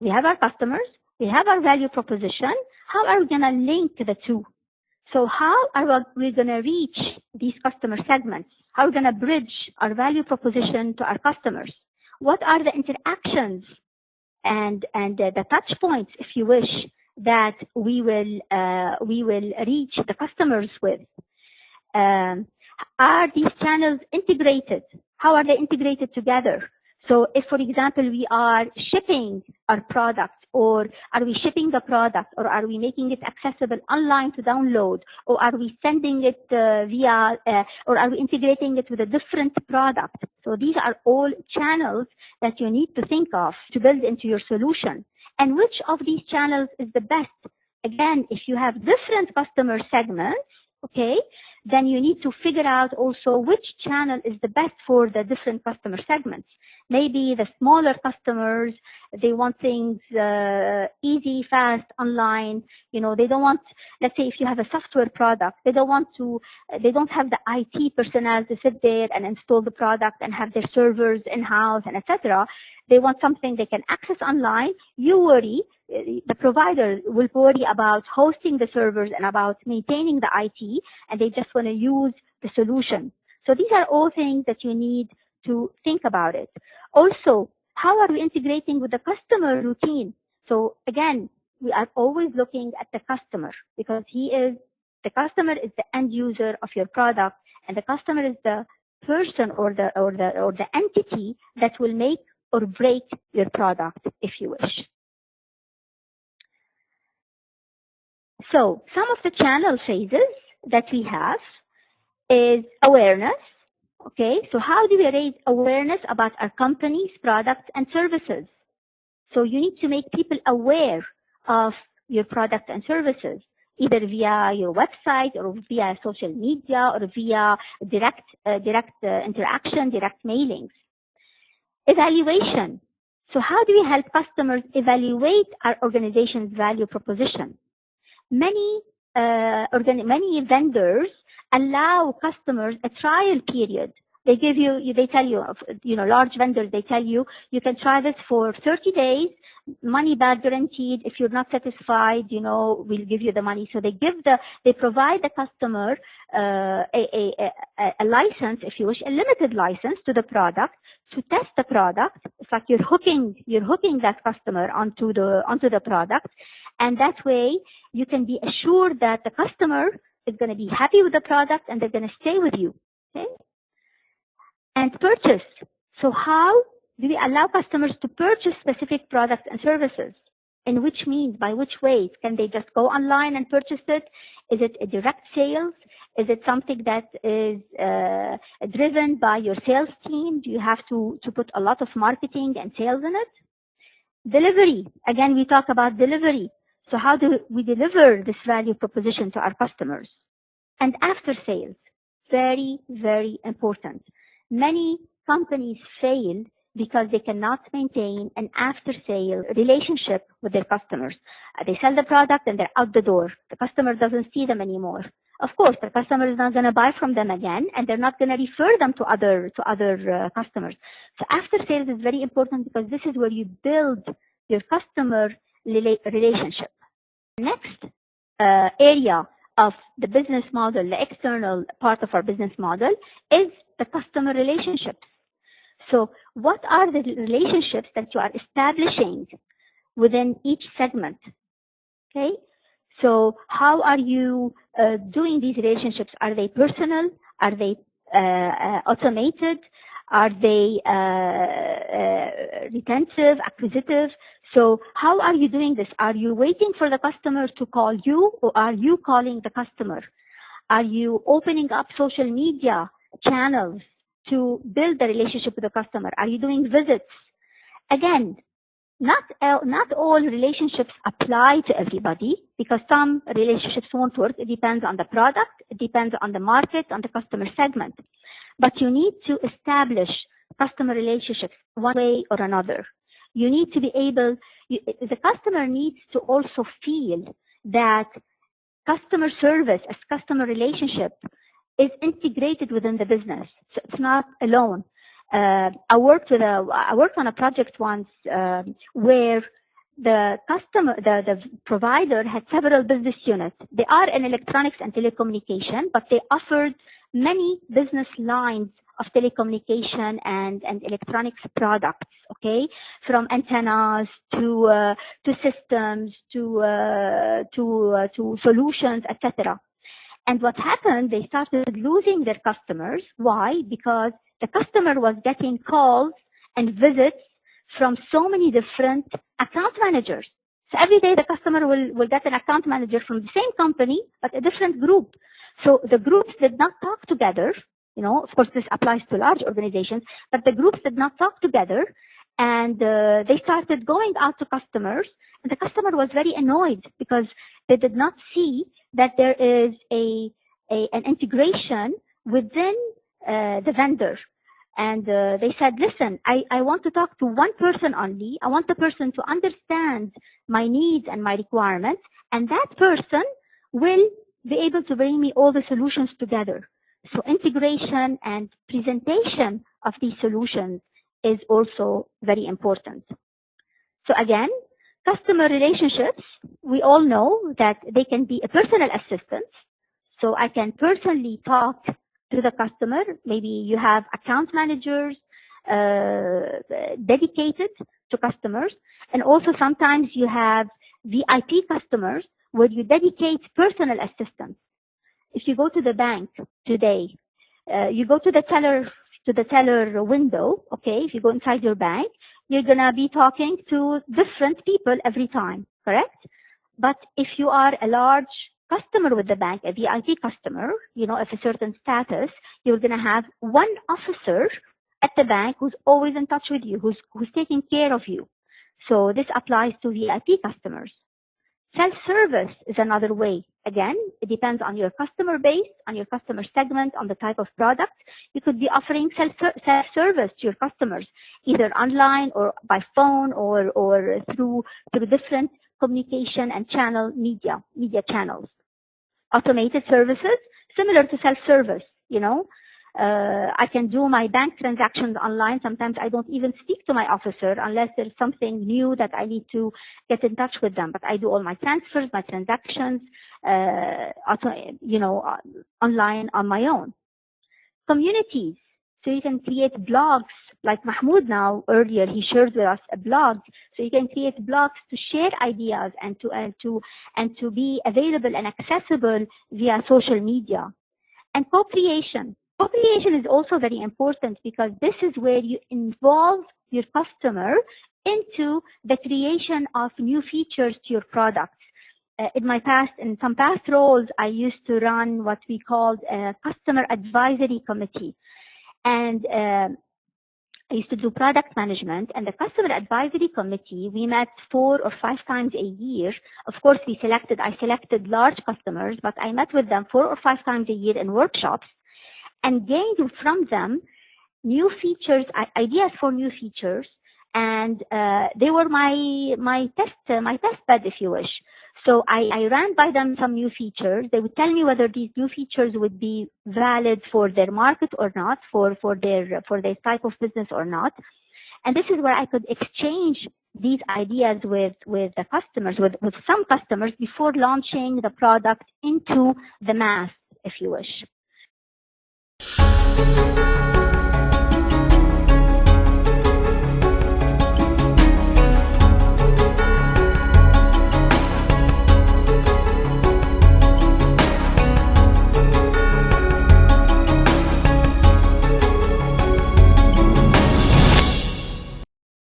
We have our customers, we have our value proposition. How are we going to link the two? So how are we going to reach these customer segments? How are we going to bridge our value proposition to our customers? What are the interactions and the touch points, if you wish, that we will reach the customers with? Are these channels integrated? How are they integrated together? So if, for example, we are shipping our product, or are we shipping the product, or are we making it accessible online to download, or are we sending it or are we integrating it with a different product? So these are all channels that you need to think of to build into your solution. And which of these channels is the best? Again, if you have different customer segments, okay, then you need to figure out also which channel is the best for the different customer segments. Maybe the smaller customers, they want things easy, fast, online. You know, they don't want, let's say if you have a software product, they don't have the IT personnel to sit there and install the product and have their servers in-house and etc. They want something they can access online. You worry, the provider will worry about hosting the servers and about maintaining the IT, and they just want to use the solution. So these are all things that you need to think about it. Also, how are we integrating with the customer routine? So again, we are always looking at the customer, because the customer is the end user of your product, and the customer is the person or the entity that will make or break your product, if you wish. So some of the channel phases that we have is awareness. Okay, so how do we raise awareness about our company's products and services? So you need to make people aware of your product and services, either via your website or via social media or via direct interaction, direct mailings. Evaluation. So how do we help customers evaluate our organization's value proposition? Many vendors allow customers a trial period. They tell you, large vendors, they tell you, you can try this for 30 days, money back guaranteed. If you're not satisfied, we'll give you the money. So they provide the customer a license, if you wish, a limited license to the product to test the product. It's like you're hooking that customer onto the product, and that way you can be assured that the customer is going to be happy with the product and they're going to stay with you. Okay? And purchase. So how do we allow customers to purchase specific products and services? In which means, by which ways? Can they just go online and purchase it? Is it a direct sales? Is it something that is driven by your sales team? Do you have to put a lot of marketing and sales in it? Delivery. Again, we talk about delivery. So how do we deliver this value proposition to our customers? And after sales. Very, very important. Many companies fail because they cannot maintain an after-sale relationship with their customers. They sell the product and they're out the door. The customer doesn't see them anymore. Of course, the customer is not going to buy from them again, and they're not going to refer them to other customers. So after-sales is very important, because this is where you build your customer relationship. Next area of the business model, the external part of our business model, is the customer relationships. So what are the relationships that you are establishing within each segment? Okay, so how are you doing these relationships? Are they personal? Are they automated? Are they retentive, acquisitive? So how are you doing this? Are you waiting for the customer to call you, or are you calling the customer? Are you opening up social media channels to build the relationship with the customer? Are you doing visits? Again, not all relationships apply to everybody, because some relationships won't work. It depends on the product, it depends on the market, on the customer segment. But you need to establish customer relationships one way or another. You need to be able, the customer needs to also feel that customer service as customer relationship is integrated within the business. So it's not alone. I worked on a project once where the provider had several business units. They are in electronics and telecommunication, but they offered many business lines of telecommunication and electronics products, okay, from antennas to systems to solutions, etc. And what happened, they started losing their customers. Why? Because the customer was getting calls and visits from so many different account managers. So every day the customer will get an account manager from the same company, but a different group. So the groups did not talk together. You know, of course, this applies to large organizations, but the groups did not talk together, and they started going out to customers, and the customer was very annoyed because they did not see that there is an integration within the vendor. And they said, listen, I want to talk to one person only. I want the person to understand my needs and my requirements, and that person will be able to bring me all the solutions together. So integration and presentation of these solutions is also very important. So again, customer relationships, we all know that they can be a personal assistant. So I can personally talk to the customer. Maybe you have account managers dedicated to customers. And also sometimes you have VIP customers where you dedicate personal assistants. If you go to the bank today, you go to the teller window, okay? If you go inside your bank, you're going to be talking to different people every time, correct? But if you are a large customer with the bank, a VIP customer, you know, of a certain status, you're going to have one officer at the bank who's always in touch with you, who's taking care of you. So this applies to VIP customers. Self-service is another way. Again, it depends on your customer base, on your customer segment, on the type of product. You could be offering self-service to your customers, either online or by phone or through different communication and media channels. Automated services, similar to self-service, you know. I can do my bank transactions online. Sometimes I don't even speak to my officer unless there's something new that I need to get in touch with them. But I do all my transfers, my transactions, online on my own. Communities. So you can create blogs like Mahmoud now earlier. He shared with us a blog. So you can create blogs to share ideas and to be available and accessible via social media. And co-creation. Co-creation is also very important because this is where you involve your customer into the creation of new features to your products. In some past roles, I used to run what we called a customer advisory committee. And I used to do product management, and the customer advisory committee, we met 4 or 5 times a year. Of course, I selected large customers, but I met with them 4 or 5 times a year in workshops and gained from them new features, ideas for new features. And they were my test bed, if you wish. So I ran by them some new features. They would tell me whether these new features would be valid for their market or not, for their type of business or not. And this is where I could exchange these ideas with the customers, with some customers before launching the product into the mass, if you wish.